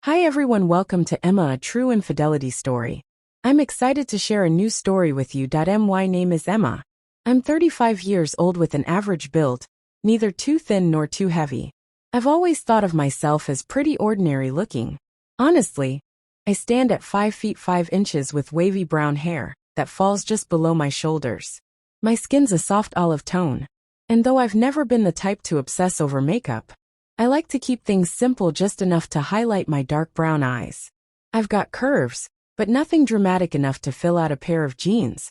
Hi everyone, welcome to Emma, a true infidelity story. I'm excited to share a new story with you. My name is Emma. I'm 35 years old with an average build, neither too thin nor too heavy. I've always thought of myself as pretty ordinary looking. Honestly, I stand at 5 feet 5 inches with wavy brown hair that falls just below my shoulders. My skin's a soft olive tone, and though I've never been the type to obsess over makeup, I like to keep things simple, just enough to highlight my dark brown eyes. I've got curves, but nothing dramatic enough to fill out a pair of jeans.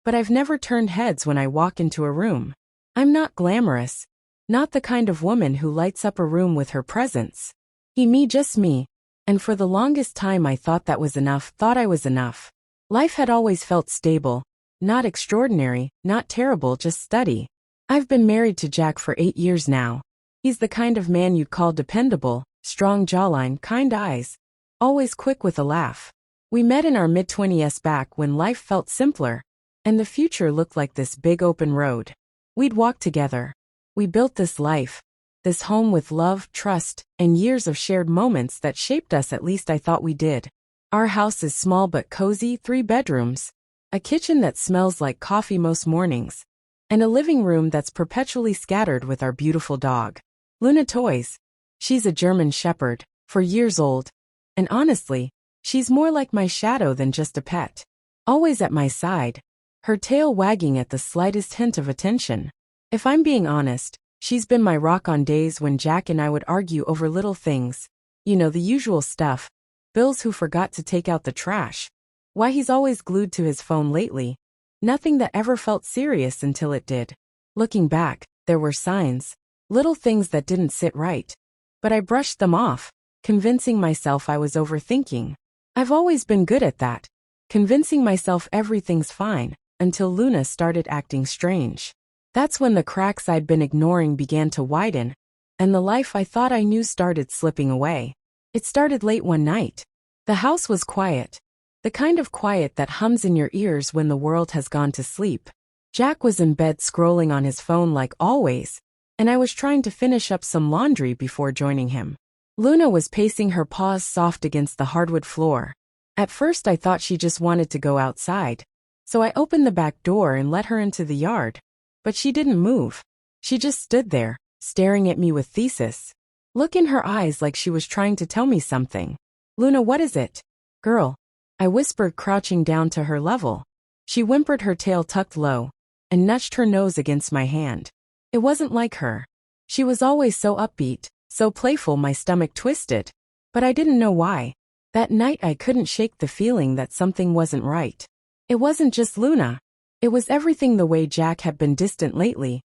But I've never turned heads when I walk into a room. I'm not glamorous, not the kind of woman who lights up a room with her presence. Me, just me. And for the longest time I thought that was enough, thought I was enough. Life had always felt stable, not extraordinary, not terrible, just steady. I've been married to Jack for 8 years now. He's the kind of man you'd call dependable, strong jawline, kind eyes, always quick with a laugh. We met in our mid-20s back when life felt simpler, and the future looked like this big open road. We'd walk together. We built this life, this home with love, trust, and years of shared moments that shaped us, at least I thought we did. Our house is small but cozy, 3 bedrooms, a kitchen that smells like coffee most mornings, and a living room that's perpetually scattered with our beautiful dog, Luna Toys. She's a German Shepherd, 4 years old, and honestly, she's more like my shadow than just a pet. Always at my side, her tail wagging at the slightest hint of attention. If I'm being honest, she's been my rock on days when Jack and I would argue over little things. You know, the usual stuff. Bills, who forgot to take out the trash, why he's always glued to his phone lately. Nothing that ever felt serious until it did. Looking back, there were signs. Little things that didn't sit right. But I brushed them off, convincing myself I was overthinking. I've always been good at that, convincing myself everything's fine, until Luna started acting strange. That's when the cracks I'd been ignoring began to widen, and the life I thought I knew started slipping away. It started late one night. The house was quiet, the kind of quiet that hums in your ears when the world has gone to sleep. Jack was in bed scrolling on his phone like always, and I was trying to finish up some laundry before joining him. Luna was pacing, her paws soft against the hardwood floor. At first I thought she just wanted to go outside, so I opened the back door and let her into the yard. But she didn't move. She just stood there, staring at me with thesis. Look in her eyes, like she was trying to tell me something. "Luna, what is it?" "Girl," I whispered, crouching down to her level. She whimpered, her tail tucked low, and nudged her nose against my hand. It wasn't like her. She was always so upbeat, so playful. My stomach twisted, but I didn't know why. That night I couldn't shake the feeling that something wasn't right. It wasn't just Luna. It was everything: the way Jack had been distant lately,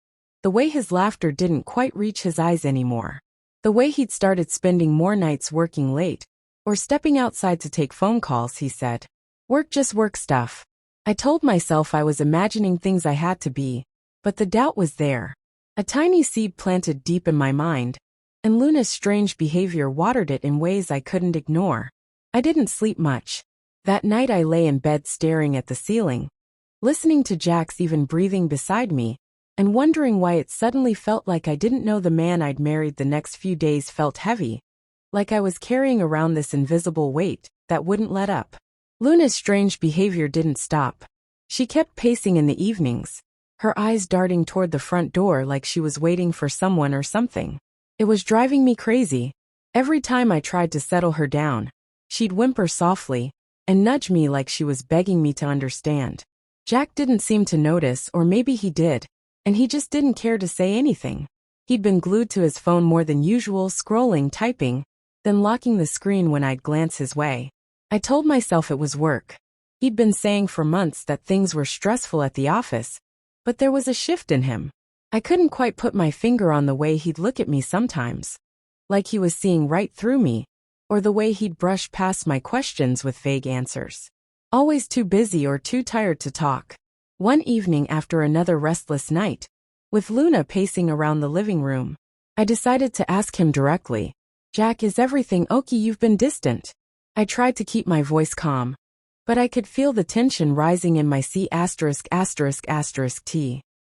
the way his laughter didn't quite reach his eyes anymore, the way he'd started spending more nights working late, or stepping outside to take phone calls. He said, "Work, just work stuff." I told myself I was imagining things I had to be, but the doubt was there. A tiny seed planted deep in my mind, and Luna's strange behavior watered it in ways I couldn't ignore. I didn't sleep much. That night I lay in bed staring at the ceiling, listening to Jack's even breathing beside me, and wondering why it suddenly felt like I didn't know the man I'd married. The next few days felt heavy, like I was carrying around this invisible weight that wouldn't let up. Luna's strange behavior didn't stop. She kept pacing in the evenings, her eyes darting toward the front door like she was waiting for someone or something. It was driving me crazy. Every time I tried to settle her down, she'd whimper softly and nudge me like she was begging me to understand. Jack didn't seem to notice, or maybe he did, and he just didn't care to say anything. He'd been glued to his phone more than usual, scrolling, typing, then locking the screen when I'd glance his way. I told myself it was work. He'd been saying for months that things were stressful at the office, but there was a shift in him. I couldn't quite put my finger on the way he'd look at me sometimes, like he was seeing right through me, or the way he'd brush past my questions with vague answers. Always too busy or too tired to talk. One evening, after another restless night, with Luna pacing around the living room, I decided to ask him directly, "Jack, is everything okay? You've been distant." I tried to keep my voice calm, but I could feel the tension rising in my C********T.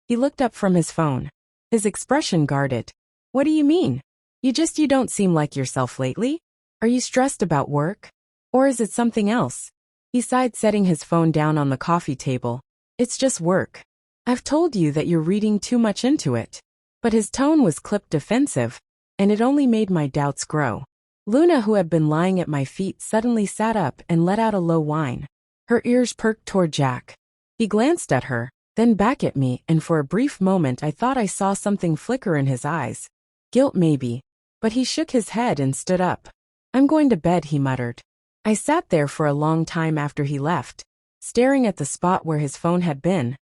He looked up from his phone, his expression guarded. "What do you mean? You don't seem like yourself lately." Are you stressed about work? Or is it something else? He sighed, setting his phone down on the coffee table. It's just work. I've told you that you're reading too much into it. But his tone was clipped defensive, and it only made my doubts grow. Luna, who had been lying at my feet, suddenly sat up and let out a low whine. Her ears perked toward Jack. He glanced at her, then back at me, and for a brief moment I thought I saw something flicker in his eyes. Guilt maybe. But he shook his head and stood up. I'm going to bed, he muttered. I sat there for a long time after he left, staring at the spot where his phone had been,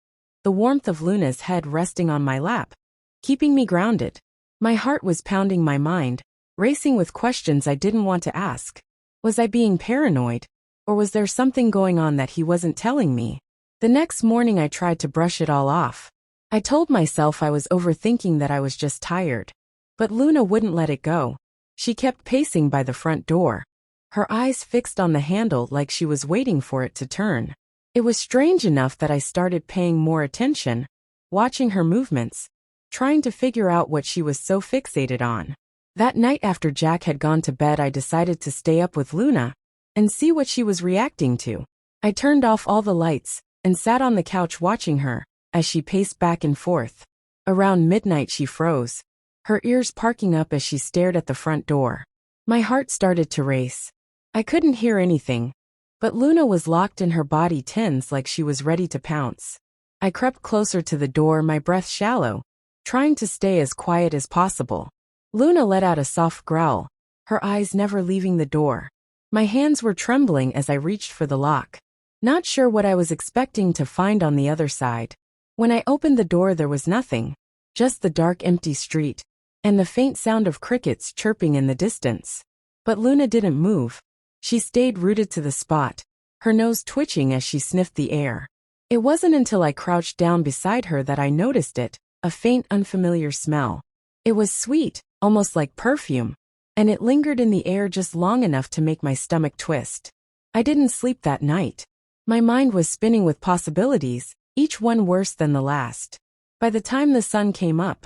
the warmth of Luna's head resting on my lap, keeping me grounded. My heart was pounding, my mind racing with questions I didn't want to ask. Was I being paranoid? Or was there something going on that he wasn't telling me? The next morning I tried to brush it all off. I told myself I was overthinking, that I was just tired. But Luna wouldn't let it go. She kept pacing by the front door, her eyes fixed on the handle like she was waiting for it to turn. It was strange enough that I started paying more attention, watching her movements, trying to figure out what she was so fixated on. That night after Jack had gone to bed, I decided to stay up with Luna and see what she was reacting to. I turned off all the lights and sat on the couch watching her as she paced back and forth. Around midnight she froze, her ears parking up as she stared at the front door. My heart started to race. I couldn't hear anything, but Luna was locked in, her body tense like she was ready to pounce. I crept closer to the door, my breath shallow, trying to stay as quiet as possible. Luna let out a soft growl, her eyes never leaving the door. My hands were trembling as I reached for the lock, not sure what I was expecting to find on the other side. When I opened the door, there was nothing, just the dark, empty street, and the faint sound of crickets chirping in the distance. But Luna didn't move. She stayed rooted to the spot, her nose twitching as she sniffed the air. It wasn't until I crouched down beside her that I noticed it, a faint, unfamiliar smell. It was sweet, almost like perfume, and it lingered in the air just long enough to make my stomach twist. I didn't sleep that night. My mind was spinning with possibilities, each one worse than the last. By the time the sun came up,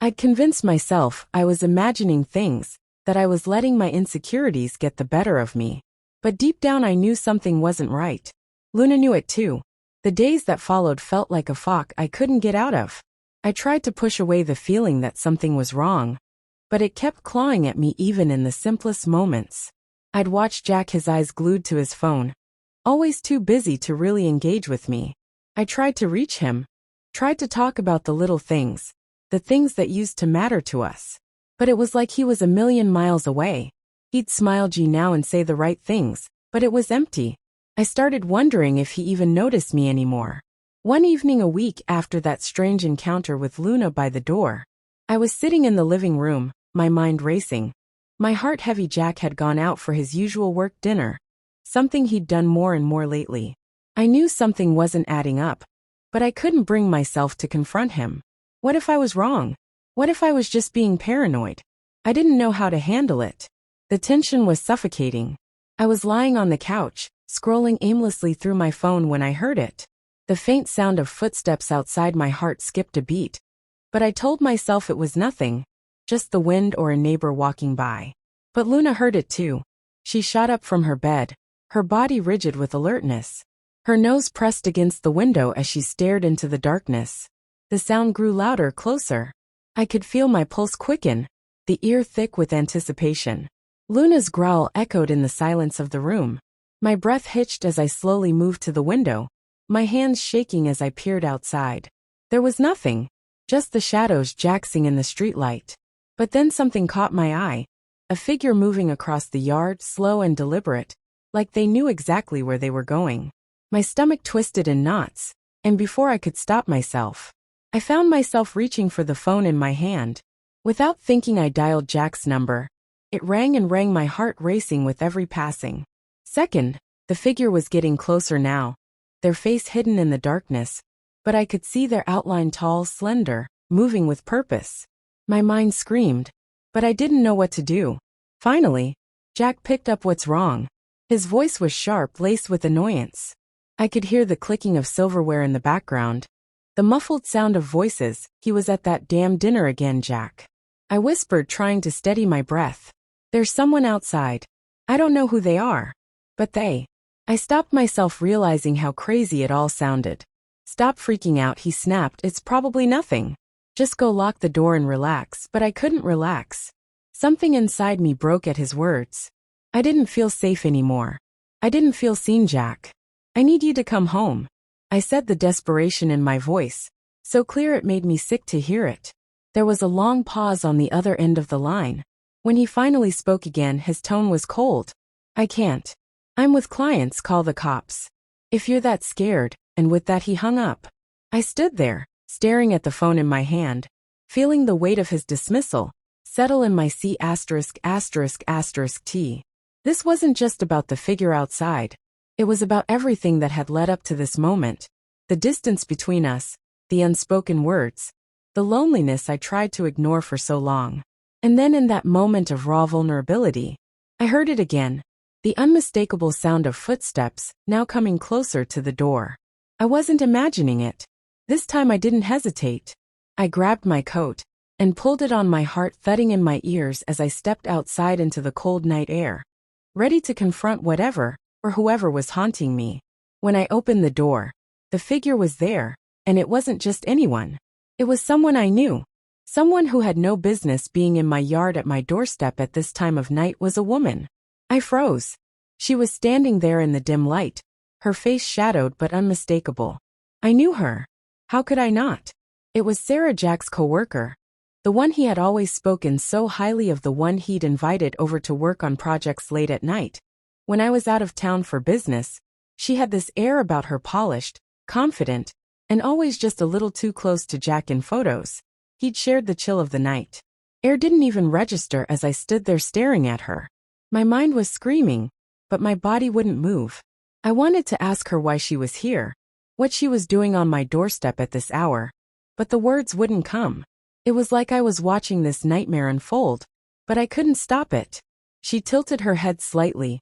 I'd convinced myself I was imagining things, that I was letting my insecurities get the better of me. But deep down I knew something wasn't right. Luna knew it too. The days that followed felt like a fog I couldn't get out of. I tried to push away the feeling that something was wrong, but it kept clawing at me even in the simplest moments. I'd watch Jack, his eyes glued to his phone, always too busy to really engage with me. I tried to reach him, tried to talk about the little things, the things that used to matter to us. But it was like he was a million miles away. He'd smile now and say the right things, but it was empty. I started wondering if he even noticed me anymore. One evening a week after that strange encounter with Luna by the door, I was sitting in the living room, my mind racing, my heart heavy. Jack had gone out for his usual work dinner, something he'd done more and more lately. I knew something wasn't adding up, but I couldn't bring myself to confront him. What if I was wrong? What if I was just being paranoid? I didn't know how to handle it. The tension was suffocating. I was lying on the couch, scrolling aimlessly through my phone when I heard it. The faint sound of footsteps outside. My heart skipped a beat. But I told myself it was nothing, just the wind or a neighbor walking by. But Luna heard it too. She shot up from her bed, her body rigid with alertness. Her nose pressed against the window as she stared into the darkness. The sound grew louder, closer. I could feel my pulse quicken, the ear thick with anticipation. Luna's growl echoed in the silence of the room. My breath hitched as I slowly moved to the window, my hands shaking as I peered outside. There was nothing, just the shadows jaxing in the streetlight. But then something caught my eye, a figure moving across the yard, slow and deliberate, like they knew exactly where they were going. My stomach twisted in knots, and before I could stop myself, I found myself reaching for the phone in my hand. Without thinking, I dialed Jack's number. It rang and rang, my heart racing with every passing second. The figure was getting closer now, their face hidden in the darkness, but I could see their outline, tall, slender, moving with purpose. My mind screamed, but I didn't know what to do. Finally, Jack picked up. What's wrong? His voice was sharp, laced with annoyance. I could hear the clicking of silverware in the background, the muffled sound of voices. He was at that damn dinner again, Jack. I whispered, trying to steady my breath. There's someone outside. I don't know who they are. But they. I stopped myself realizing how crazy it all sounded. Stop freaking out, he snapped, it's probably nothing. Just go lock the door and relax, but I couldn't relax. Something inside me broke at his words. I didn't feel safe anymore. I didn't feel seen, Jack. I need you to come home. I said, the desperation in my voice, so clear it made me sick to hear it. There was a long pause on the other end of the line. When he finally spoke again, his tone was cold. I can't. I'm with clients, call the cops. If you're that scared, and with that he hung up. I stood there, staring at the phone in my hand, feeling the weight of his dismissal settle in my C*******T. This wasn't just about the figure outside. It was about everything that had led up to this moment. The distance between us, the unspoken words, the loneliness I tried to ignore for so long. And then in that moment of raw vulnerability, I heard it again. The unmistakable sound of footsteps, now coming closer to the door. I wasn't imagining it. This time I didn't hesitate. I grabbed my coat and pulled it on, my heart thudding in my ears as I stepped outside into the cold night air, ready to confront whatever or whoever was haunting me. When I opened the door, the figure was there, and it wasn't just anyone. It was someone I knew. Someone who had no business being in my yard at my doorstep at this time of night. Was a woman. I froze. She was standing there in the dim light, her face shadowed but unmistakable. I knew her. How could I not? It was Sarah, Jack's coworker. The one he had always spoken so highly of, the one he'd invited over to work on projects late at night. When I was out of town for business, she had this air about her, polished, confident, and always just a little too close to Jack in photos. He'd shared the chill of the night. Air didn't even register as I stood there staring at her. My mind was screaming, but my body wouldn't move. I wanted to ask her why she was here, what she was doing on my doorstep at this hour, but the words wouldn't come. It was like I was watching this nightmare unfold, but I couldn't stop it. She tilted her head slightly,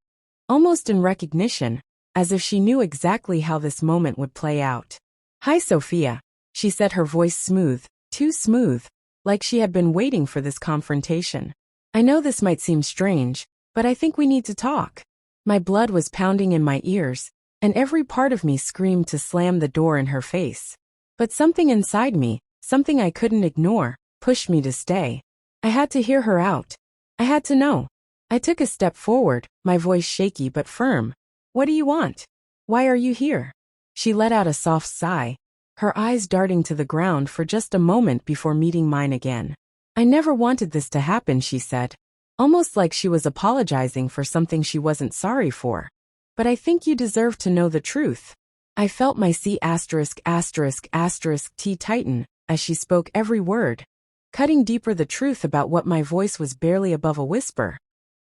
almost in recognition, as if she knew exactly how this moment would play out. Hi, Sophia, she said, her voice smooth, too smooth, like she had been waiting for this confrontation. I know this might seem strange, but I think we need to talk. My blood was pounding in my ears, and every part of me screamed to slam the door in her face. But something inside me, something I couldn't ignore, pushed me to stay. I had to hear her out. I had to know. I took a step forward, my voice shaky but firm. What do you want? Why are you here? She let out a soft sigh, her eyes darting to the ground for just a moment before meeting mine again. I never wanted this to happen, she said, almost like she was apologizing for something she wasn't sorry for. But I think you deserve to know the truth. I felt my C******T tighten as she spoke every word, cutting deeper the truth about what my voice was barely above a whisper.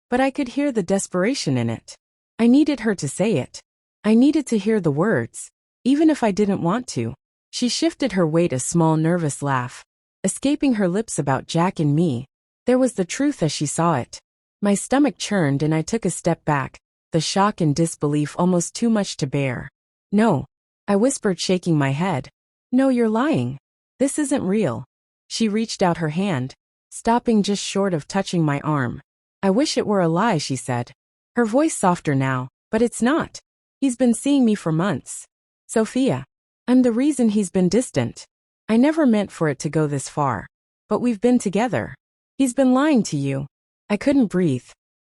But I could hear the desperation in it. I needed her to say it. I needed to hear the words, even if I didn't want to. She shifted her weight, a small nervous laugh, escaping her lips, about Jack and me. There was the truth as she saw it. My stomach churned and I took a step back, the shock and disbelief almost too much to bear. No, I whispered, shaking my head. No, you're lying. This isn't real. She reached out her hand, stopping just short of touching my arm. I wish it were a lie, she said, her voice softer now, but it's not. He's been seeing me for months. Sophia, I'm the reason he's been distant. I never meant for it to go this far, but we've been together. He's been lying to you. I couldn't breathe.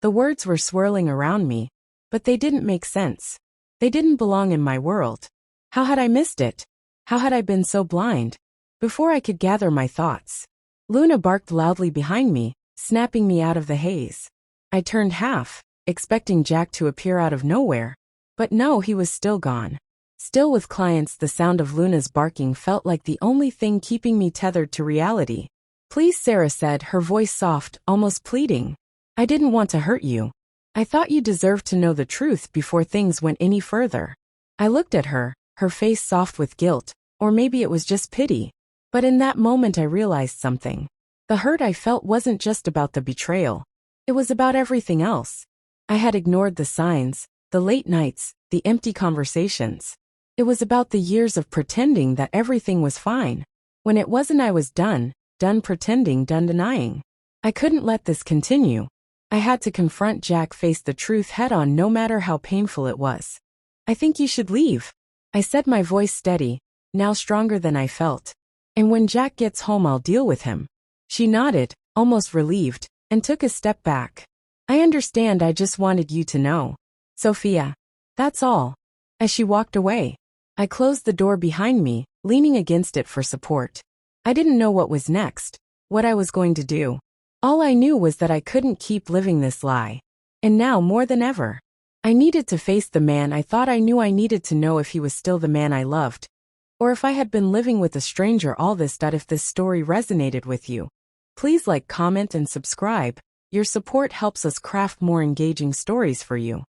The words were swirling around me, but they didn't make sense. They didn't belong in my world. How had I missed it? How had I been so blind? Before I could gather my thoughts, Luna barked loudly behind me, snapping me out of the haze. I turned half, expecting Jack to appear out of nowhere. But no, he was still gone. Still with clients. The sound of Luna's barking felt like the only thing keeping me tethered to reality. Please, Sarah said, her voice soft, almost pleading. I didn't want to hurt you. I thought you deserved to know the truth before things went any further. I looked at her, her face soft with guilt, or maybe it was just pity. But in that moment I realized something. The hurt I felt wasn't just about the betrayal. It was about everything else. I had ignored the signs, the late nights, the empty conversations. It was about the years of pretending that everything was fine. When it wasn't, I was done pretending, done denying. I couldn't let this continue. I had to confront Jack, face the truth head on, no matter how painful it was. I think you should leave, I said, my voice steady, now stronger than I felt. And when Jack gets home, I'll deal with him. She nodded, almost relieved, and took a step back. I understand, I just wanted you to know. Sophia. That's all. As she walked away, I closed the door behind me, leaning against it for support. I didn't know what was next, what I was going to do. All I knew was that I couldn't keep living this lie. And now, more than ever, I needed to face the man I thought I knew. I needed to know if he was still the man I loved, or if I had been living with a stranger all this. If this story resonated with you, please like, comment, and subscribe. Your support helps us craft more engaging stories for you.